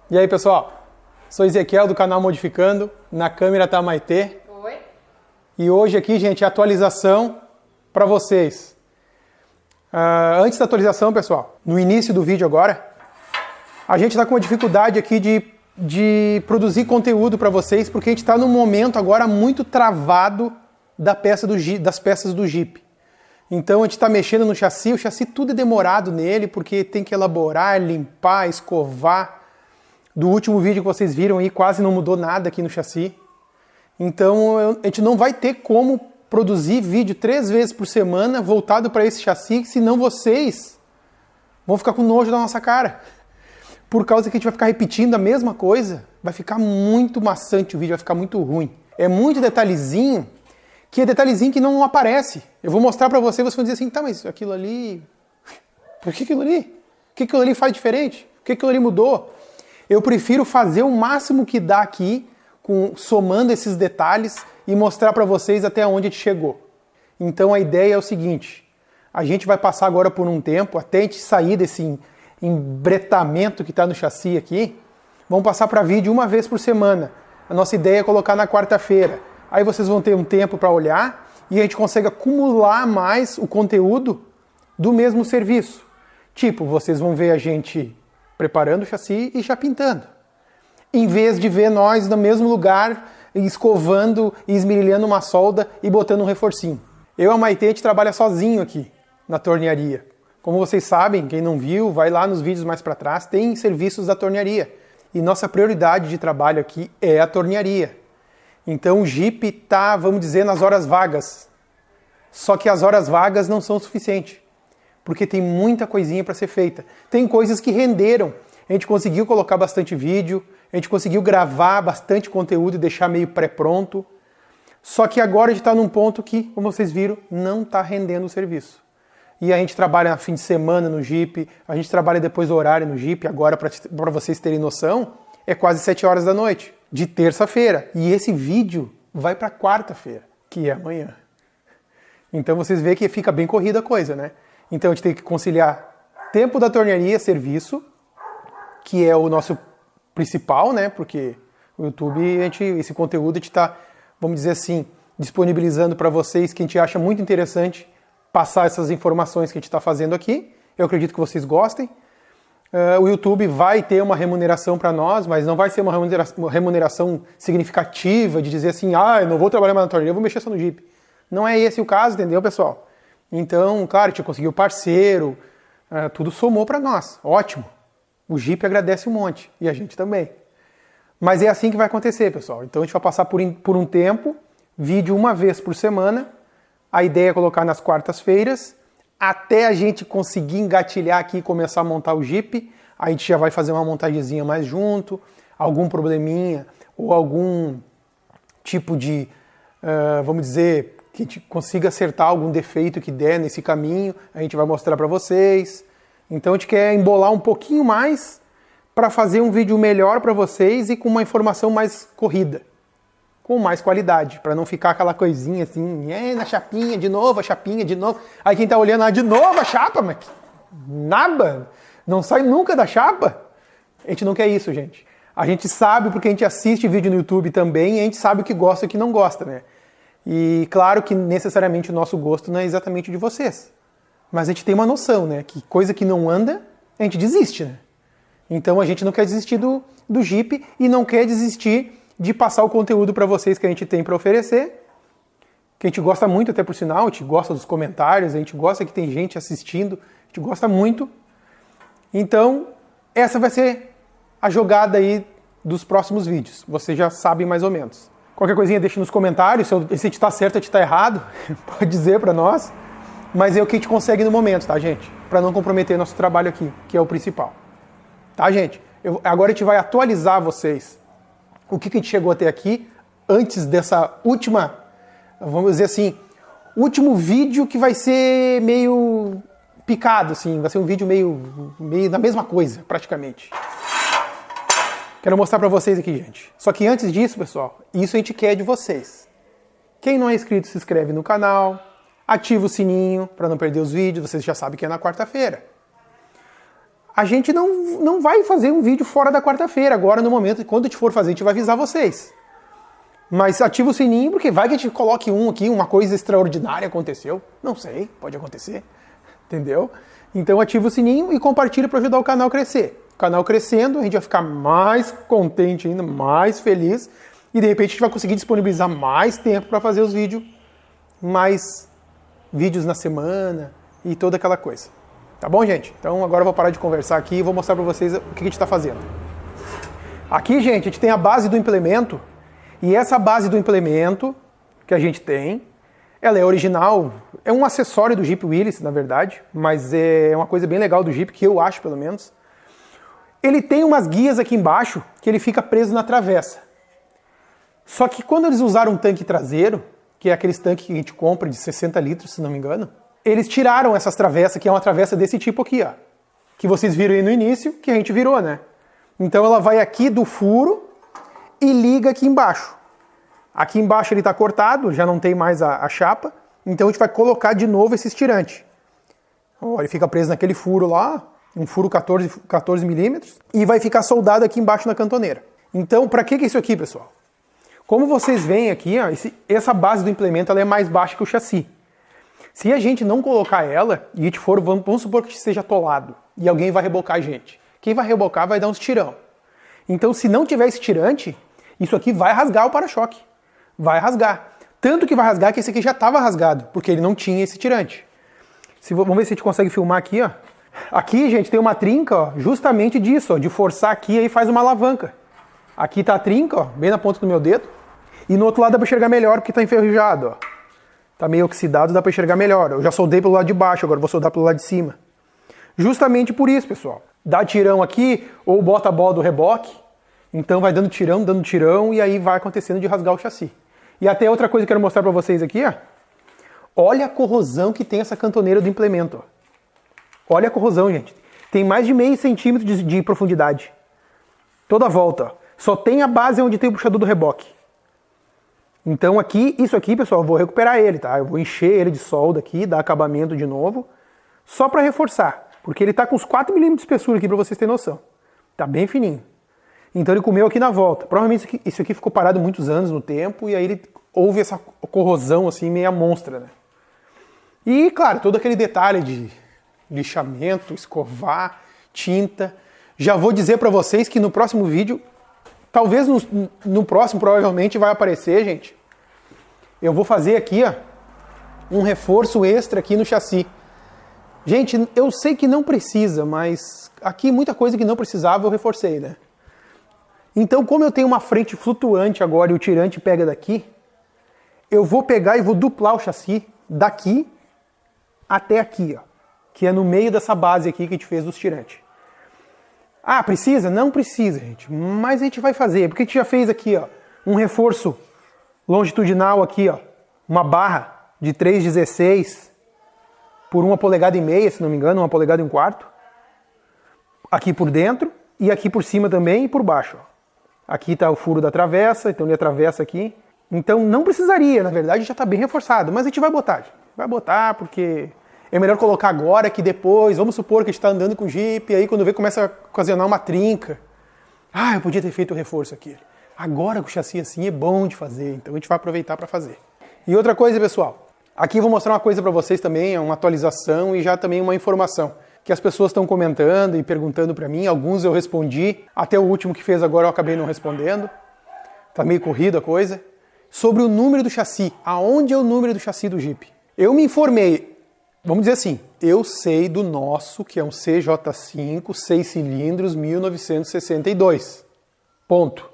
E aí, pessoal? Sou Ezequiel do canal Modificando, na câmera tá a Maitê. Oi. E hoje aqui, gente, a atualização para vocês. Antes da atualização, pessoal, no início do vídeo agora, a gente tá com uma dificuldade aqui de produzir conteúdo para vocês, porque a gente tá num momento agora muito travado das peças do Jeep. Então a gente está mexendo no chassi, o chassi tudo é demorado nele, porque tem que elaborar, limpar, escovar. Do último vídeo que vocês viram aí, quase não mudou nada aqui no chassi. Então a gente não vai ter como produzir vídeo 3 vezes por semana voltado para esse chassi, senão vocês vão ficar com nojo da nossa cara. Por causa que a gente vai ficar repetindo a mesma coisa, vai ficar muito maçante o vídeo, vai ficar muito ruim. É muito detalhezinho, que é detalhezinho que não aparece. Eu vou mostrar pra você, você vai dizer assim, tá, mas aquilo ali... Por que aquilo ali? O que aquilo ali faz diferente? O que aquilo ali mudou? Eu prefiro fazer o máximo que dá aqui, somando esses detalhes e mostrar pra vocês até onde a gente chegou. Então a ideia é o seguinte, a gente vai passar agora por um tempo, até a gente sair desse embretamento que tá no chassi aqui, vamos passar para vídeo 1 vez por semana. A nossa ideia é colocar na quarta-feira. Aí vocês vão ter um tempo para olhar e a gente consegue acumular mais o conteúdo do mesmo serviço. Tipo, vocês vão ver a gente preparando o chassi e já pintando. Em vez de ver nós no mesmo lugar, escovando e esmerilhando uma solda e botando um reforcinho. Eu e a Maitê, a gente trabalha sozinho aqui na tornearia. Como vocês sabem, quem não viu, vai lá nos vídeos mais para trás, tem serviços da tornearia. E nossa prioridade de trabalho aqui é a tornearia. Então o Jeep tá, vamos dizer, nas horas vagas. Só que as horas vagas não são suficientes, porque tem muita coisinha para ser feita. Tem coisas que renderam. A gente conseguiu colocar bastante vídeo, a gente conseguiu gravar bastante conteúdo e deixar meio pré-pronto. Só que agora a gente está num ponto que, como vocês viram, não está rendendo o serviço. E a gente trabalha no fim de semana no Jeep, a gente trabalha depois do horário no Jeep, agora para vocês terem noção, é quase 7 horas da noite, de terça-feira. E esse vídeo vai para quarta-feira, que é amanhã. Então vocês veem que fica bem corrida a coisa, né? Então a gente tem que conciliar tempo da tornearia, serviço, que é o nosso principal, né? Porque o YouTube, esse conteúdo a gente está, vamos dizer assim, disponibilizando para vocês, que a gente acha muito interessante passar essas informações que a gente está fazendo aqui. Eu acredito que vocês gostem. O YouTube vai ter uma remuneração para nós, mas não vai ser uma remuneração significativa de dizer assim, eu não vou trabalhar mais na torneira, eu vou mexer só no Jeep. Não é esse o caso, entendeu, pessoal? Então, claro, a gente conseguiu parceiro, tudo somou para nós, ótimo. O Jeep agradece um monte, e a gente também. Mas é assim que vai acontecer, pessoal. Então a gente vai passar por um tempo, vídeo 1 vez por semana. A ideia é colocar nas quartas-feiras, até a gente conseguir engatilhar aqui e começar a montar o Jeep. A gente já vai fazer uma montagemzinha mais junto, algum probleminha ou algum tipo de, vamos dizer, que a gente consiga acertar algum defeito que der nesse caminho, a gente vai mostrar para vocês. Então a gente quer embolar um pouquinho mais para fazer um vídeo melhor para vocês e com uma informação mais corrida, com mais qualidade, para não ficar aquela coisinha assim, na chapinha, de novo, a chapinha, de novo. Aí quem tá olhando, de novo a chapa, mas nada, não sai nunca da chapa. A gente não quer isso, gente. A gente sabe porque a gente assiste vídeo no YouTube também e a gente sabe o que gosta e o que não gosta, né? E claro que necessariamente o nosso gosto não é exatamente o de vocês. Mas a gente tem uma noção, né? Que coisa que não anda, a gente desiste, né? Então a gente não quer desistir do Jeep e não quer desistir de passar o conteúdo para vocês que a gente tem para oferecer, que a gente gosta muito, até por sinal, a gente gosta dos comentários, a gente gosta que tem gente assistindo, a gente gosta muito. Então, essa vai ser a jogada aí dos próximos vídeos, vocês já sabem mais ou menos. Qualquer coisinha deixe nos comentários, se a gente está certo ou a gente está errado, pode dizer para nós, mas é o que a gente consegue no momento, tá, gente? Para não comprometer nosso trabalho aqui, que é o principal. Tá, gente? Agora a gente vai atualizar vocês o que a gente chegou até aqui, antes dessa última, vamos dizer assim, último vídeo que vai ser meio picado, assim, vai ser um vídeo meio da mesma coisa, praticamente. Quero mostrar pra vocês aqui, gente. Só que antes disso, pessoal, isso a gente quer de vocês. Quem não é inscrito, se inscreve no canal, ativa o sininho para não perder os vídeos, vocês já sabem que é na quarta-feira. a gente não vai fazer um vídeo fora da quarta-feira. Agora, no momento, quando a gente for fazer, a gente vai avisar vocês. Mas ativa o sininho, porque vai que a gente coloque um aqui, uma coisa extraordinária aconteceu. Não sei, pode acontecer. Entendeu? Então ativa o sininho e compartilha para ajudar o canal a crescer. O canal crescendo, a gente vai ficar mais contente ainda, mais feliz. E de repente a gente vai conseguir disponibilizar mais tempo para fazer os vídeos. Mais vídeos na semana e toda aquela coisa. Tá bom, gente? Então agora eu vou parar de conversar aqui e vou mostrar para vocês o que a gente está fazendo. Aqui, gente, a gente tem a base do implemento. E essa base do implemento que a gente tem, ela é original, é um acessório do Jeep Willys, na verdade, mas é uma coisa bem legal do Jeep, que eu acho pelo menos. Ele tem umas guias aqui embaixo que ele fica preso na travessa. Só que quando eles usaram um tanque traseiro, que é aqueles tanques que a gente compra de 60 litros, se não me engano, eles tiraram essas travessas, que é uma travessa desse tipo aqui, ó, que vocês viram aí no início, que a gente virou, né? Então ela vai aqui do furo e liga aqui embaixo. Aqui embaixo ele está cortado, já não tem mais a chapa, então a gente vai colocar de novo esse estirante. Ó, ele fica preso naquele furo lá, um furo 14 milímetros, e vai ficar soldado aqui embaixo na cantoneira. Então, para que é isso aqui, pessoal? Como vocês veem aqui, ó, essa base do implemento ela é mais baixa que o chassi. Se a gente não colocar ela, e a gente for, vamos supor que esteja atolado, e alguém vai rebocar a gente. Quem vai rebocar vai dar uns tirão. Então, se não tiver esse tirante, isso aqui vai rasgar o para-choque. Vai rasgar. Tanto que vai rasgar que esse aqui já estava rasgado, porque ele não tinha esse tirante. Vamos ver se a gente consegue filmar aqui, ó. Aqui, gente, tem uma trinca, ó, justamente disso, ó, de forçar aqui aí faz uma alavanca. Aqui tá a trinca, ó, bem na ponta do meu dedo. E no outro lado dá para enxergar melhor, porque tá enferrujado, ó. Tá meio oxidado, dá para enxergar melhor. Eu já soldei pelo lado de baixo, agora vou soldar pelo lado de cima. Justamente por isso, pessoal. Dá tirão aqui, ou bota a bola do reboque. Então vai dando tirão, e aí vai acontecendo de rasgar o chassi. E até outra coisa que eu quero mostrar para vocês aqui, ó. Olha a corrosão que tem essa cantoneira do implemento, ó. Olha a corrosão, gente. Tem mais de meio centímetro de profundidade. Toda a volta, ó. Só tem a base onde tem o puxador do reboque. Então aqui, isso aqui, pessoal, eu vou recuperar ele, tá? Eu vou encher ele de solda aqui, dar acabamento de novo, só para reforçar. Porque ele tá com uns 4 milímetros de espessura aqui, para vocês terem noção. Tá bem fininho. Então ele comeu aqui na volta. Provavelmente isso aqui ficou parado muitos anos no tempo, e aí ele houve essa corrosão assim, meia monstra, né? E, claro, todo aquele detalhe de lixamento, escovar, tinta. Já vou dizer para vocês que no próximo vídeo, talvez no próximo provavelmente vai aparecer, gente. Eu vou fazer aqui, ó, um reforço extra aqui no chassi. Gente, eu sei que não precisa, mas aqui muita coisa que não precisava eu reforcei, né? Então, como eu tenho uma frente flutuante agora e o tirante pega daqui, eu vou pegar e vou duplar o chassi daqui até aqui, ó, que é no meio dessa base aqui que a gente fez dos tirantes. Ah, precisa? Não precisa, gente, mas a gente vai fazer, porque a gente já fez aqui, ó, um reforço longitudinal aqui, ó, uma barra de 3,16 por 1,5 polegada, se não me engano, 1,25 polegada, aqui por dentro e aqui por cima também e por baixo, ó. Aqui está o furo da travessa, então ele atravessa aqui. Então não precisaria, na verdade já está bem reforçado, mas a gente vai botar. Vai botar porque é melhor colocar agora que depois. Vamos supor que a gente está andando com o Jeep, e aí quando vê começa a ocasionar uma trinca. Ah, eu podia ter feito o reforço aqui. Agora com o chassi assim é bom de fazer, então a gente vai aproveitar para fazer. E outra coisa, pessoal, aqui eu vou mostrar uma coisa para vocês também, uma atualização e já também uma informação. Que as pessoas estão comentando e perguntando para mim, alguns eu respondi, até o último que fez agora eu acabei não respondendo, tá meio corrido a coisa, sobre o número do chassi, aonde é o número do chassi do Jeep. Eu me informei, vamos dizer assim, eu sei do nosso, que é um CJ5, 6 cilindros, 1962, ponto.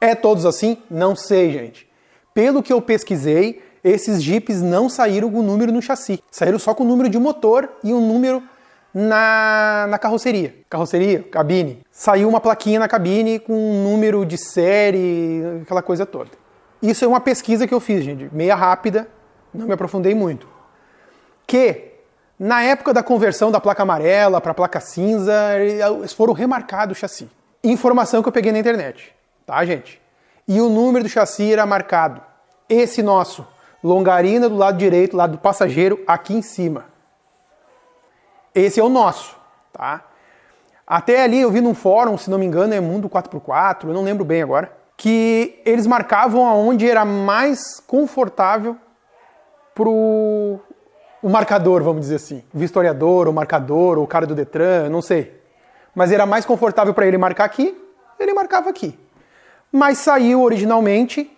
É todos assim? Não sei, gente. Pelo que eu pesquisei, esses Jeeps não saíram com o número no chassi, saíram só com o número de motor e um número na carroceria. Carroceria, cabine. Saiu uma plaquinha na cabine com um número de série, aquela coisa toda. Isso é uma pesquisa que eu fiz, gente, meia rápida, não me aprofundei muito. Que, na época da conversão da placa amarela para a placa cinza, eles foram remarcados o chassi. Informação que eu peguei na internet, tá, gente? E o número do chassi era marcado. Esse nosso, longarina do lado direito, lado do passageiro, aqui em cima. Esse é o nosso, tá? Até ali eu vi num fórum, se não me engano, é Mundo 4x4, eu não lembro bem agora, que eles marcavam aonde era mais confortável pro o marcador, vamos dizer assim. O vistoriador, o marcador, o cara do Detran, não sei. Mas era mais confortável para ele marcar aqui, ele marcava aqui. Mas saiu originalmente,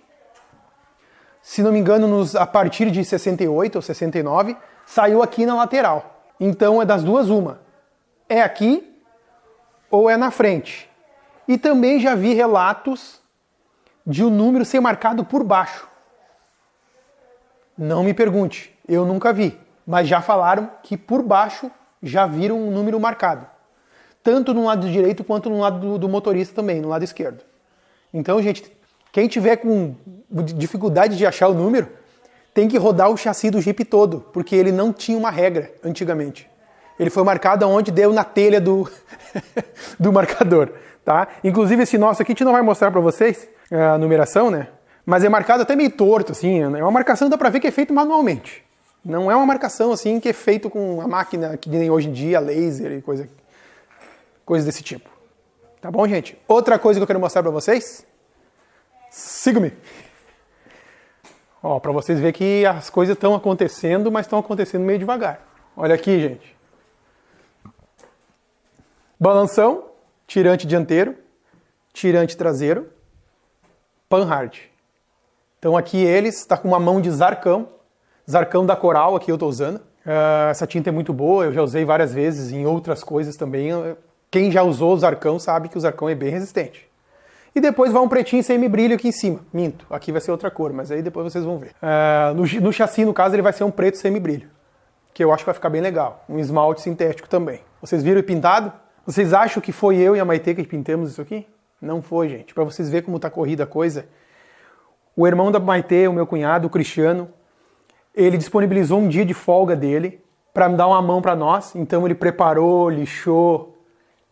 se não me engano, a partir de 68 ou 69, saiu aqui na lateral. Então é das duas uma. É aqui ou é na frente. E também já vi relatos de um número ser marcado por baixo. Não me pergunte, eu nunca vi. Mas já falaram que por baixo já viram um número marcado. Tanto no lado direito quanto no lado do motorista também, no lado esquerdo. Então, gente, quem tiver com dificuldade de achar o número, tem que rodar o chassi do Jeep todo, porque ele não tinha uma regra antigamente. Ele foi marcado onde deu na telha do marcador, tá? Inclusive esse nosso aqui a gente não vai mostrar para vocês a numeração, né? Mas é marcado até meio torto, assim. É uma marcação que dá para ver que é feito manualmente. Não é uma marcação assim que é feito com a máquina que nem hoje em dia, laser e coisas desse tipo. Tá bom, gente? Outra coisa que eu quero mostrar para vocês. Siga-me. Ó, para vocês verem que as coisas estão acontecendo, mas estão acontecendo meio devagar. Olha aqui, gente. Balanção, tirante dianteiro, tirante traseiro, panhard. Então aqui eles está com uma mão de Zarcão da Coral, aqui eu estou usando. Essa tinta é muito boa, eu já usei várias vezes em outras coisas também. Quem já usou o Zarcão sabe que o Zarcão é bem resistente. E depois vai um pretinho semi-brilho aqui em cima. Minto, aqui vai ser outra cor, mas aí depois vocês vão ver. No chassi, no caso, ele vai ser um preto semi-brilho, que eu acho que vai ficar bem legal. Um esmalte sintético também. Vocês viram o pintado? Vocês acham que foi eu e a Maitê que pintamos isso aqui? Não foi, gente. Para vocês verem como tá corrida a coisa. O irmão da Maitê, o meu cunhado, o Cristiano, ele disponibilizou um dia de folga dele para me dar uma mão para nós. Então ele preparou, lixou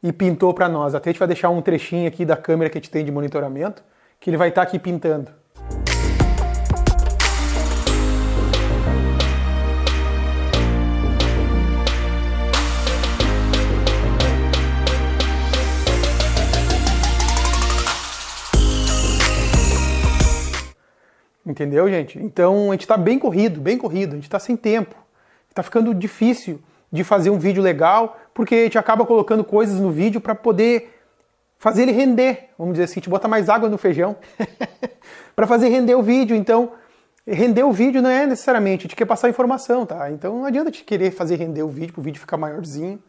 e pintou para nós. Até a gente vai deixar um trechinho aqui da câmera que a gente tem de monitoramento, que ele vai estar aqui pintando. Entendeu, gente? Então a gente está bem corrido, a gente está sem tempo. Está ficando difícil de fazer um vídeo legal, porque a gente acaba colocando coisas no vídeo para poder fazer ele render. Vamos dizer assim, a gente bota mais água no feijão para fazer render o vídeo. Então, render o vídeo não é necessariamente, a gente quer passar informação, tá? Então não adianta a gente querer fazer render o vídeo, para o vídeo ficar maiorzinho,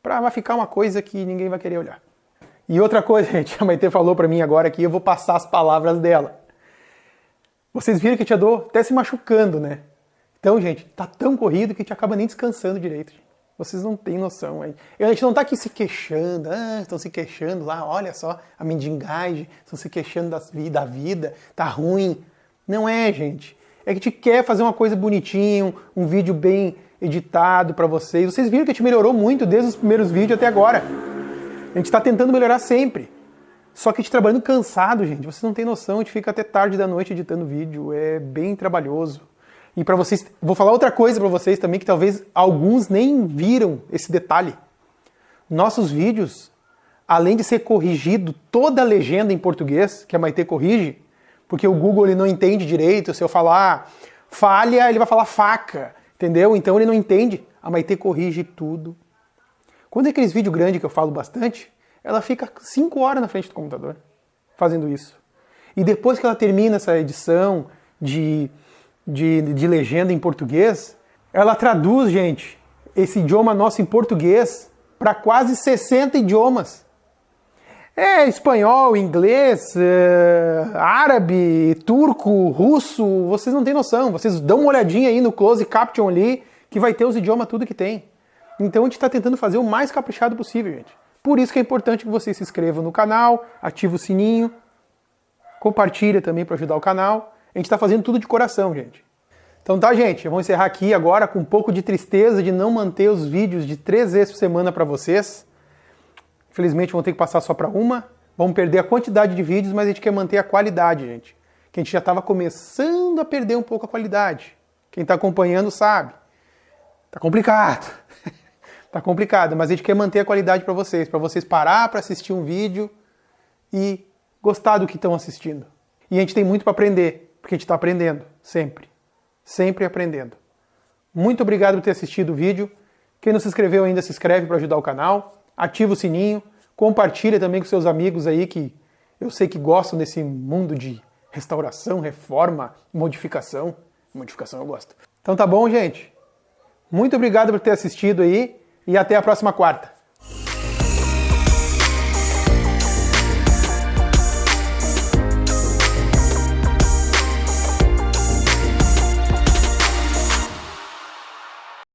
vai ficar uma coisa que ninguém vai querer olhar. E outra coisa, gente, a Maitê falou para mim agora que eu vou passar as palavras dela. Vocês viram que a gente andou até se machucando, né? Então, gente, tá tão corrido que a gente acaba nem descansando direito. Gente. Vocês não têm noção. A gente não tá aqui se queixando. Estão se queixando lá, olha só, a mendigagem, estão se queixando da vida, tá ruim. Não é, gente. É que a gente quer fazer uma coisa bonitinha, um vídeo bem editado pra vocês. Vocês viram que a gente melhorou muito desde os primeiros vídeos até agora. A gente tá tentando melhorar sempre. Só que a gente trabalhando cansado, gente, vocês não têm noção, a gente fica até tarde da noite editando vídeo, é bem trabalhoso. E para vocês, vou falar outra coisa para vocês também, que talvez alguns nem viram esse detalhe. Nossos vídeos, além de ser corrigido toda a legenda em português, que a Maitê corrige, porque o Google ele não entende direito, se eu falar falha, ele vai falar faca, entendeu? Então ele não entende, a Maitê corrige tudo. Quando é aqueles vídeos grandes que eu falo bastante, ela fica 5 horas na frente do computador fazendo isso. E depois que ela termina essa edição de legenda em português, ela traduz, gente, esse idioma nosso em português para quase 60 idiomas. Espanhol, inglês, árabe, turco, russo, vocês não têm noção. Vocês dão uma olhadinha aí no close caption ali, que vai ter os idiomas tudo que tem. Então a gente está tentando fazer o mais caprichado possível, gente. Por isso que é importante que você se inscreva no canal, ative o sininho, compartilha também para ajudar o canal. A gente está fazendo tudo de coração, gente. Então tá, gente, eu vou encerrar aqui agora com um pouco de tristeza de não manter os vídeos de 3 vezes por semana para vocês. Infelizmente vão ter que passar só para uma. Vamos perder a quantidade de vídeos, mas a gente quer manter a qualidade, gente. Que a gente já estava começando a perder um pouco a qualidade. Quem está acompanhando sabe. Tá complicado. Tá complicado, mas a gente quer manter a qualidade para vocês parar para assistir um vídeo e gostar do que estão assistindo. E a gente tem muito para aprender, porque a gente está aprendendo, sempre. Sempre aprendendo. Muito obrigado por ter assistido o vídeo. Quem não se inscreveu ainda, se inscreve para ajudar o canal. Ativa o sininho. Compartilha também com seus amigos aí que eu sei que gostam desse mundo de restauração, reforma, modificação. Modificação eu gosto. Então tá bom, gente? Muito obrigado por ter assistido aí e até a próxima quarta.